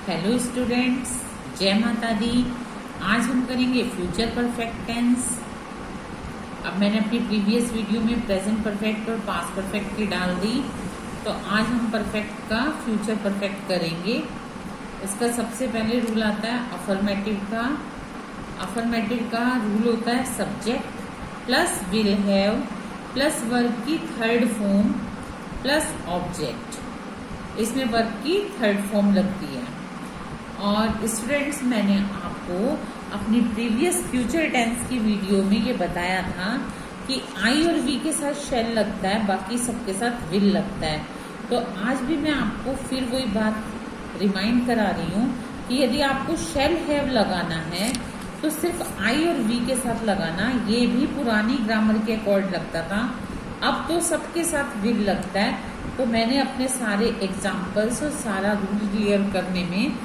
Hello students, जय माता दी। आज हम करेंगे फ्यूचर परफेक्ट टेंस। अब मैंने अपनी प्रीवियस वीडियो में प्रेजेंट परफेक्ट और पास्ट परफेक्ट की डाल दी, तो आज हम परफेक्ट का फ्यूचर परफेक्ट करेंगे। इसका सबसे पहले रूल आता है अफर्मेटिव का। अफर्मेटिव का रूल होता है subject plus will have plus verb की थर्ड फॉर्म प्लस ऑब्जेक्ट। इसमें वर्ब की थर्ड फॉर्म लगती है। और स्टूडेंट्स, मैंने आपको अपनी प्रीवियस फ्यूचर टेंस की वीडियो में ये बताया था कि आई और वी के साथ शेल लगता है, बाकी सबके साथ विल लगता है। तो आज भी मैं आपको फिर वही बात रिमाइंड करा रही हूँ कि यदि आपको शेल हैव लगाना है तो सिर्फ आई और वी के साथ लगाना। ये भी पुरानी ग्रामर के अकॉर्ड लगता था, अब तो सबके साथ विल लगता है। तो मैंने अपने सारे एग्जाम्पल्स और सारा रूल क्लियर करने में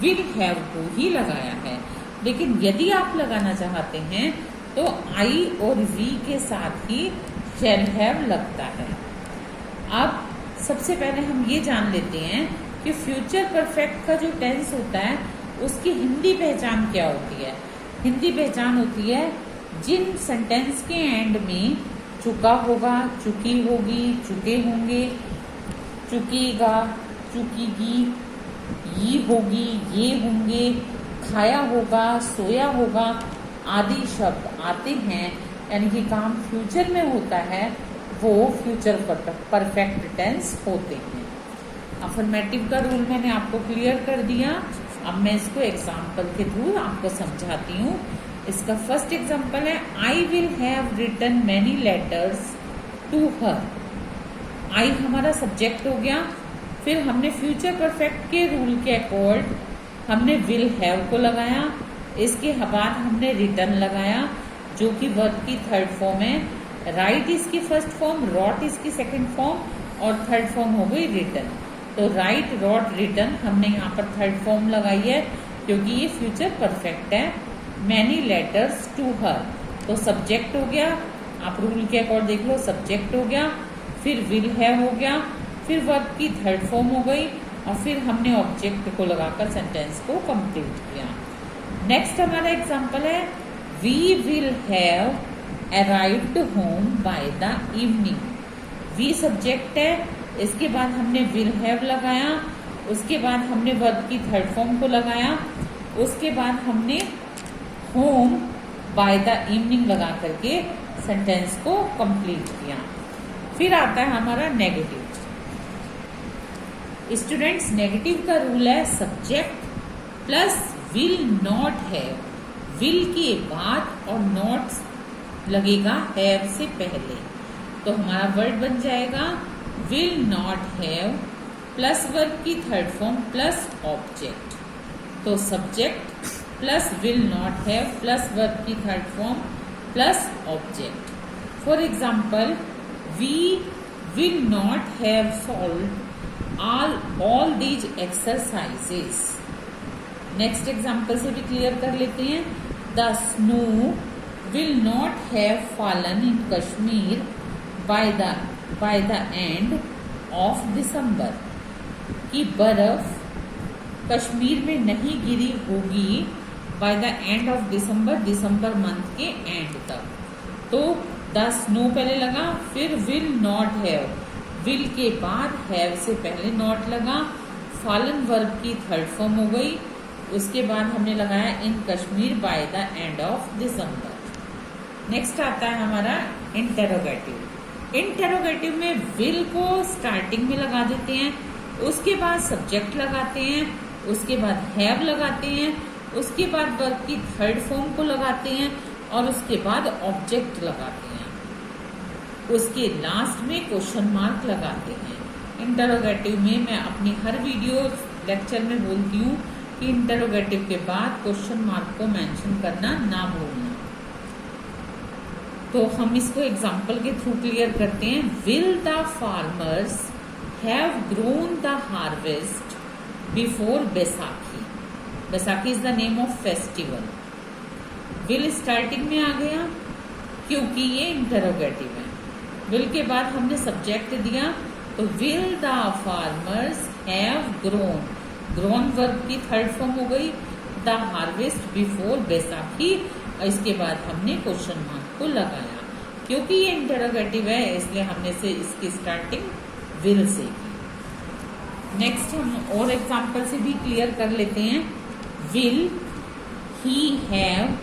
विल हैव को ही लगाया है। लेकिन यदि आप लगाना चाहते हैं तो आई और वी के साथ ही शैल हैव लगता है। अब सबसे पहले हम ये जान लेते हैं कि फ्यूचर परफेक्ट का जो टेंस होता है उसकी हिंदी पहचान क्या होती है। हिंदी पहचान होती है जिन सेंटेंस के एंड में चुका होगा, चुकी होगी, चुके होंगे, चुकेगा, चुकीगी, ये होगी, ये होंगे, खाया होगा, सोया होगा आदि शब्द आते हैं, यानी कि काम फ्यूचर में होता है, वो फ्यूचर परफेक्ट टेंस होते हैं। अफर्मेटिव का रूल मैंने आपको क्लियर कर दिया। अब मैं इसको एग्जाम्पल के थ्रू आपको समझाती हूँ। इसका फर्स्ट एग्जाम्पल है I will have written many letters to her. I हमारा सब्जेक्ट हो गया, फिर हमने फ्यूचर परफेक्ट के रूल के अकॉर्ड हमने विल हैव को लगाया। इसके बाद हमने रिटर्न लगाया जो कि वर्ब की थर्ड फॉर्म है। राइट इसकी फर्स्ट फॉर्म, रॉट इसकी सेकंड फॉर्म और थर्ड फॉर्म हो गई रिटर्न। तो राइट, रॉट, रिटर्न हमने यहाँ पर थर्ड फॉर्म लगाई है क्योंकि ये फ्यूचर परफेक्ट है। मैनी लेटर्स टू हर, तो सब्जेक्ट हो गया, आप रूल के अकॉर्ड देख लो, सब्जेक्ट हो गया, फिर विल हैव हो गया, फिर वर्ब की थर्ड फॉर्म हो गई और फिर हमने ऑब्जेक्ट को लगाकर सेंटेंस को कंप्लीट किया। नेक्स्ट हमारा एग्जांपल है we will have arrived home by the evening. We subject है, इसके बाद हमने विल हैव लगाया, उसके बाद हमने वर्ब की थर्ड फॉर्म को लगाया, उसके बाद हमने होम बाय द इवनिंग लगा करके सेंटेंस को कंप्लीट किया। फिर आता है हमारा नेगेटिव। स्टूडेंट्स, नेगेटिव का रूल है subject plus will not have. Will के बाद और नॉट लगेगा हैव से पहले, तो हमारा वर्ड बन जाएगा will not have plus verb की थर्ड फॉर्म प्लस ऑब्जेक्ट। तो subject plus will not have plus verb की third form plus object. For example, we will not have solved all these exercises। Next example से भी clear कर लेते हैं। The snow will not have fallen in Kashmir by the end of December। कि बर्फ कश्मीर में नहीं गिरी होगी by the end of December, December month के एंड तक। तो the snow पहले लगा, फिर will not have, विल के बाद हैव से पहले नॉट लगा, फॉलन वर्ब की थर्ड फॉर्म हो गई, उसके बाद हमने लगाया in Kashmir by the end of December. Next आता है हमारा इंटेरोगेटिव। इंटेरोगेटिव में विल को स्टार्टिंग में लगा देते हैं, उसके बाद सब्जेक्ट लगाते हैं, उसके बाद हैव लगाते हैं, उसके बाद वर्ब की थर्ड फॉर्म को लगाते हैं और उसके बाद ऑब्जेक्ट लगाते हैं, उसके लास्ट में क्वेश्चन मार्क लगाते हैं। इंटरोगेटिव में मैं अपनी हर वीडियो लेक्चर में बोलती हूँ कि इंटरोगेटिव के बाद क्वेश्चन मार्क को मेंशन करना ना भूलना। तो हम इसको एग्जांपल के थ्रू क्लियर करते हैं। Will the farmers have grown the harvest before Baisakhi. Baisakhi is the name of festival. Will starting में आ गया क्योंकि ये इंटरोगेटिव है। विल के बाद हमने सब्जेक्ट दिया, तो will the farmers have grown, grown verb की थर्ड फॉर्म हो गई द हार्वेस्ट बिफोर बैसाखी। इसके बाद हमने क्वेश्चन मार्क को लगाया, क्योंकि ये इंटरोगेटिव है इसलिए हमने से इसकी स्टार्टिंग विल से की। नेक्स्ट हम और एग्जांपल से भी क्लियर कर लेते हैं। Will he have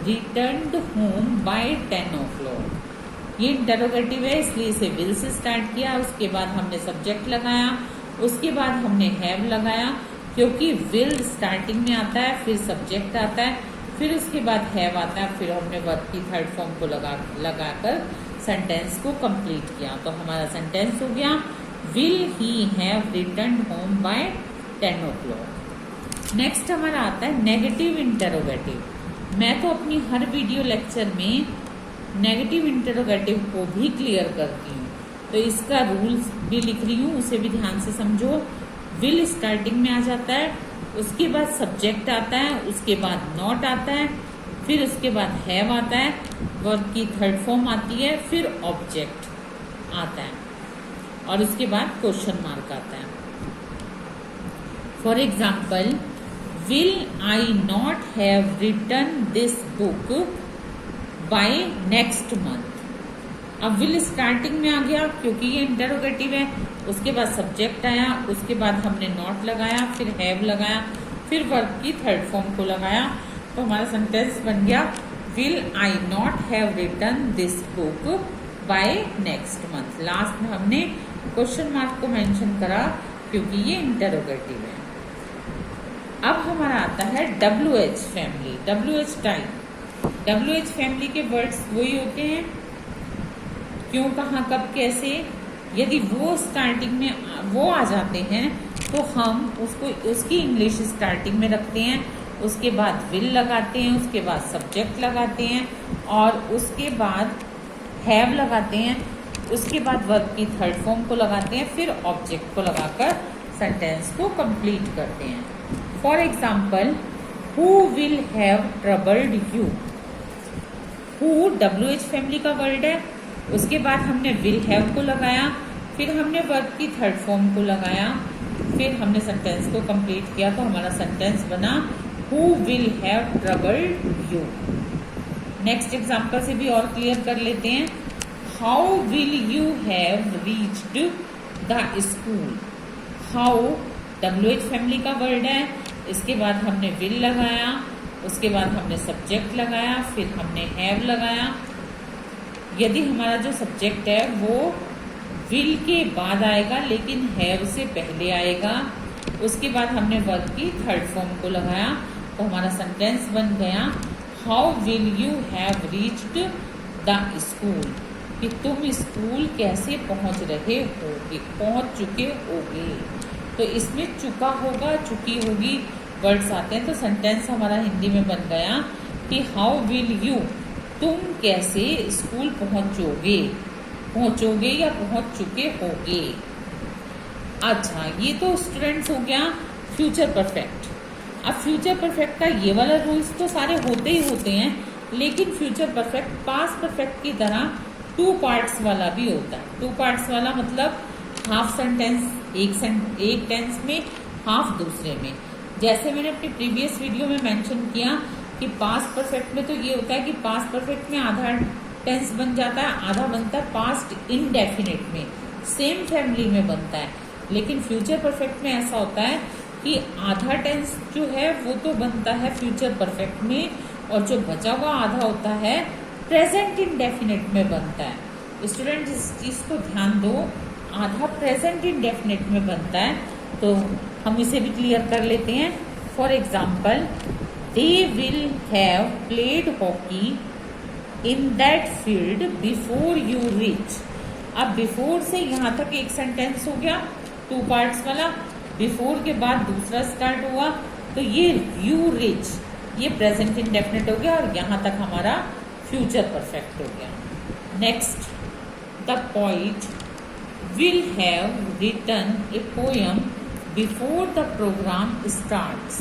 returned home by 10 o'clock। ये इंटरोगेटिव है इसलिए इसे विल से स्टार्ट किया, उसके बाद हमने सब्जेक्ट लगाया, उसके बाद हमने हैव लगाया, क्योंकि विल स्टार्टिंग में आता है, फिर सब्जेक्ट आता है, फिर उसके बाद हैव आता है, फिर हमने वर्ब की थर्ड फॉर्म को लगाकर सेंटेंस को कंप्लीट किया। तो हमारा सेंटेंस हो गया will he have returned home by 10 o'clock। Next हमारा आता है नेगेटिव इंटरोगेटिव। मैं तो अपनी हर वीडियो लेक्चर में नेगेटिव इंटरोगेटिव को भी क्लियर करती हूँ, तो इसका रूल्स भी लिख रही हूँ, उसे भी ध्यान से समझो। विल स्टार्टिंग में आ जाता है, उसके बाद सब्जेक्ट आता है, उसके बाद नॉट आता है, फिर उसके बाद हैव आता है, वर्ब की थर्ड फॉर्म आती है, फिर ऑब्जेक्ट आता है और उसके बाद क्वेश्चन मार्क आता है। For example, will I not have written this book by next month. अब विल स्टार्टिंग में आ गया क्योंकि ये इंटरोगेटिव है, उसके बाद सब्जेक्ट आया, उसके बाद हमने नॉट लगाया, फिर हैव लगाया, फिर वर्ब की थर्ड फॉर्म को लगाया, तो हमारा सेंटेंस बन गया will I not have written this book by next month. Last में हमने क्वेश्चन मार्क को मेंशन करा क्योंकि ये इंटरोगेटिव है। अब हमारा आता है WH family, WH type. WH family के वर्ड्स वही होते हैं क्यों, कहाँ, कब, कैसे। यदि वो स्टार्टिंग में वो आ जाते हैं तो हम उसको उसकी इंग्लिश स्टार्टिंग में रखते हैं, उसके बाद विल लगाते हैं, उसके बाद सब्जेक्ट लगाते हैं और उसके बाद हैव लगाते हैं, उसके बाद वर्ब की थर्ड फॉर्म को लगाते हैं, फिर ऑब्जेक्ट को लगाकर सेंटेंस को कंप्लीट करते हैं। For example, who will have troubled you. Who WH family का वर्ड है, उसके बाद हमने विल हैव को लगाया, फिर हमने वर्ब की थर्ड फॉर्म को लगाया, फिर हमने सेंटेंस को कंप्लीट किया, तो हमारा सेंटेंस बना who will have troubled you. Next example से भी और क्लियर कर लेते हैं। How will you have reached the school. How WH family का वर्ड है, इसके बाद हमने विल लगाया, उसके बाद हमने सब्जेक्ट लगाया, फिर हमने हैव लगाया। यदि हमारा जो सब्जेक्ट है वो विल के बाद आएगा लेकिन हैव से पहले आएगा, उसके बाद हमने वर्ब की थर्ड फॉर्म को लगाया, तो हमारा सेंटेंस बन गया how will you have reached the school, कि तुम स्कूल कैसे पहुंच रहे होगे, पहुंच चुके होगे। तो इसमें चुका होगा, चुकी होगी वर्ड्स आते हैं, तो सेंटेंस हमारा हिंदी में बन गया कि हाउ विल यू, तुम कैसे स्कूल पहुंचोगे, पहुंचोगे या पहुंच चुके होगे। अच्छा, ये तो स्टूडेंट्स हो गया फ्यूचर परफेक्ट। अब फ्यूचर परफेक्ट का ये वाला रूल्स तो सारे होते ही होते हैं, लेकिन फ्यूचर परफेक्ट पास्ट परफेक्ट की तरह 2 पार्ट्स वाला भी होता है। 2 पार्ट्स वाला मतलब हाफ सेंटेंस एक टेंस में, हाफ दूसरे में। जैसे मैंने अपनी प्रीवियस वीडियो में मेंशन किया कि पास्ट परफेक्ट में तो ये होता है कि पास्ट परफेक्ट में आधा टेंस बन जाता है, आधा बनता है पास्ट इंडेफिनिट में, सेम फैमिली में बनता है। लेकिन फ्यूचर परफेक्ट में ऐसा होता है कि आधा टेंस जो है वो तो बनता है फ्यूचर परफेक्ट में, और जो बचा हुआ आधा होता है प्रेजेंट इंडेफिनिट में बनता है। स्टूडेंट इस चीज को ध्यान दो, आधा प्रेजेंट इंडेफिनिट में बनता है, तो हम इसे भी क्लियर कर लेते हैं। For example, they will have played hockey in that field before you reach. अब बिफोर से यहाँ तक एक सेंटेंस हो गया 2 पार्ट्स वाला, बिफोर के बाद दूसरा स्टार्ट हुआ, तो ये यू रीच ये प्रेजेंट इंडेफिनिट हो गया और यहाँ तक हमारा फ्यूचर परफेक्ट हो गया। Next, the poet will have written a poem before the programme starts.